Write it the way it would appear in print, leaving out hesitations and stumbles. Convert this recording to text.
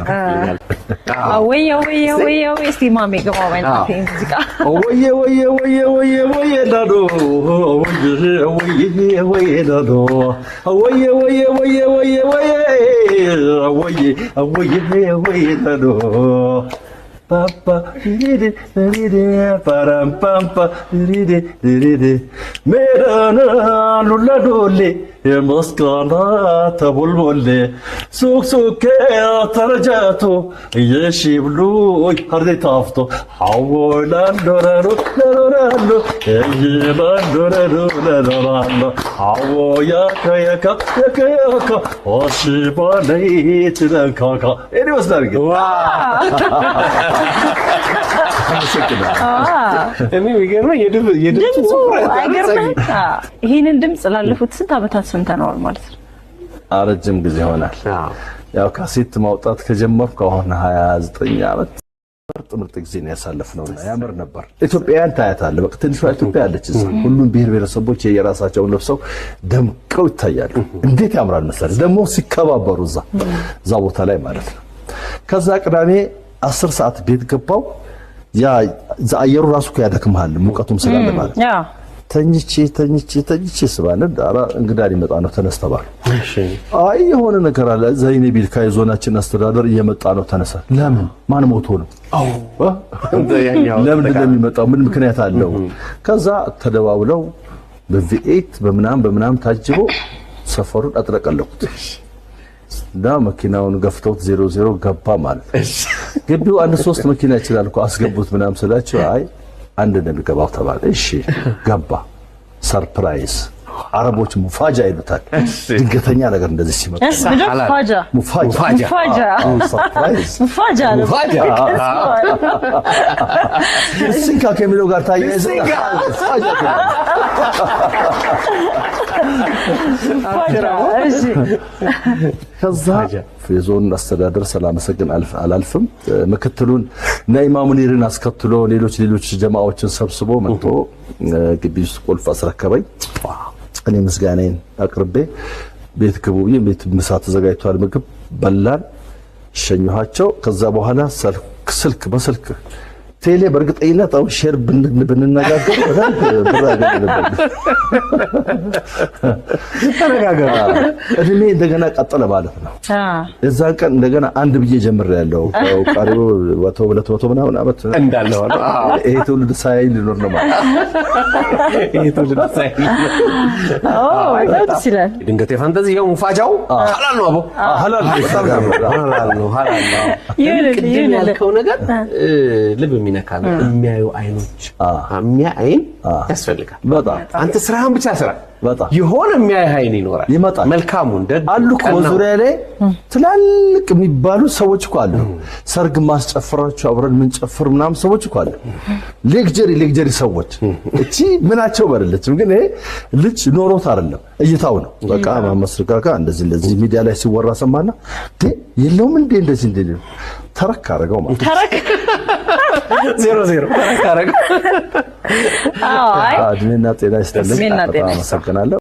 ያንቀፍልኛል ወየ ወየ ወየ እስቲ ማሜ ገባው ማለት ሙዚቃ ወየ ወየ ወየ ወየ ወየ ዳዶ ወየ ወየ ዳዶ ወየ ወየ ወየ ወየ ወየ ወየ ወየ ዳዶ Papa, diride, diride, param pampa, diride, diride. Merana lulla dole, maskana tabulbolle. Suk suke tarjato, yeshiblu harde tafto. Hawolan doraro, doraro, yelan doraro, doraro. Hawoya kaya ka, kaya ka. Oshiba nahi tirakaka. Any was that again? Wow. እኔ የሚገርመኝ የድምፁ ይሄንን ድምፅ ላለፉት ስንት ዓመታት ሰምተነዋል ማለት ነው? ረጅም ጊዜ ሆናል። ያው ካሴት ማውጣት ከጀመርኩ አሁን 29 ዓመት ምርጥ ጊዜ ነው ያሳለፍነውና ያምር ነበር። ኢትዮጵያን ታያታለህ። በቃ ትንሿ ኢትዮጵያ አለች እዛ። ሁሉም ብሔር ብሔረሰቦች የየራሳቸውን ለብሰው ደምቀው ይታያሉ። እንዴት ያምራል መሰለህ ደግሞ ሲከባበሩ እዛ ቦታ ላይ ማለት ነው። ከዛ ቅዳሜ 10 ሰዓት ቤት ገባው። ያ አየሩ ራሱ ያደክማል ሙቀቱም ስላለ ማለት ያ ተኝቼ ስባለ ዳራ እንግዳ ሊመጣ ነው ተነስተባል። እሺ አይ የሆነ ነገር አለ ዘይኔ ቢልካ የዞናችን አስተዳደር እየመጣ ነው ተነሳ። ለምን ማን ሞቶ ነው? ለምን እንደሚመጣው ምን ምክንያት አለው? ከዛ ተደዋውለው በቪኤት በምናም ታጅቦ ሰፈሩን አጥለቀለቁት። መኪናውን ገፍተውት 00 ገባ ማለት ግቢው 1-3 መኪና ይችላል እኮ አስገቡት ምናም ስላቸው አይ አንድ እንደሚገባው ተባለ። እሺ ገባ። ሰርፕራይዝ አረቦች ሙፋጃ ይሉታል። ድንገተኛ ነገር እንደዚህ ሲመጣ ሙፋጃ ሰርፕራይዝ ሙፋጃ ሲንካ ከሚለው ጋር ታያይዘ ከዛ የዞን አስተዳደር ሰላመሰግን አላልፍም ምክትሉን ናኢማ ሙኒርን አስከትሎ ሌሎች ጀማዎችን ሰብስቦ መጥቶ ግቢ ውስጥ ቁልፍ አስረከበኝ። እኔ ምስጋናዬን አቅርቤ ቤት ግቡ ቤት ምሳ ተዘጋጅቷል ምግብ በላን ሸኝኋቸው። ከዛ በኋላ በስልክ ቴሌ በርግጠኝነት አው ሼር ብንነጋገር በጣም ብራገ ነበር ተነጋገር እድሜ እንደገና ቀጠለ ማለት ነው። እዛን ቀን እንደገና አንድ ብዬ ጀምሬያለሁ። ቃሪው ወቶ ምናምን አመት እንዳለው ይሄ ትውልድ ሳይል ሊኖር ነው ማለት ይሄ ትውልድ ሳይል ይችላል። ድንገት የፋንታዚያው ሙፋጃው ሐላል ነው አቦ ሐላል ነው ያልከው ነገር ልብ የሚነካ የሚያዩ አይኖች የሚያይን ያስፈልጋል። በጣም አንተ ስራህን ብቻ ስራ በጣም የሆነ የሚያይ አይን ይኖራል ይመጣል። መልካሙን ደግ አሉ እኮ ዙሪያ ላይ ትላልቅ የሚባሉ ሰዎች እኮ አሉ። ሰርግ ማስጨፈራቸው አብረን ምን ጨፍር ምናምን ሰዎች እኮ አሉ። ሌክጀሪ ሰዎች እቺ ምናቸው በረለችም ግን ይሄ ልጅ ኖሮት አይደለም እይታው ነው። በቃ ማመስርጋጋ እንደዚህ ሚዲያ ላይ ሲወራ ሰማና የለውም እንደዚህ ተረክ አረጋው ማለት ተረክ 00 ተረክ አረጋው። እድሜና ጤና ይስጥልኝ። አመሰግናለሁ።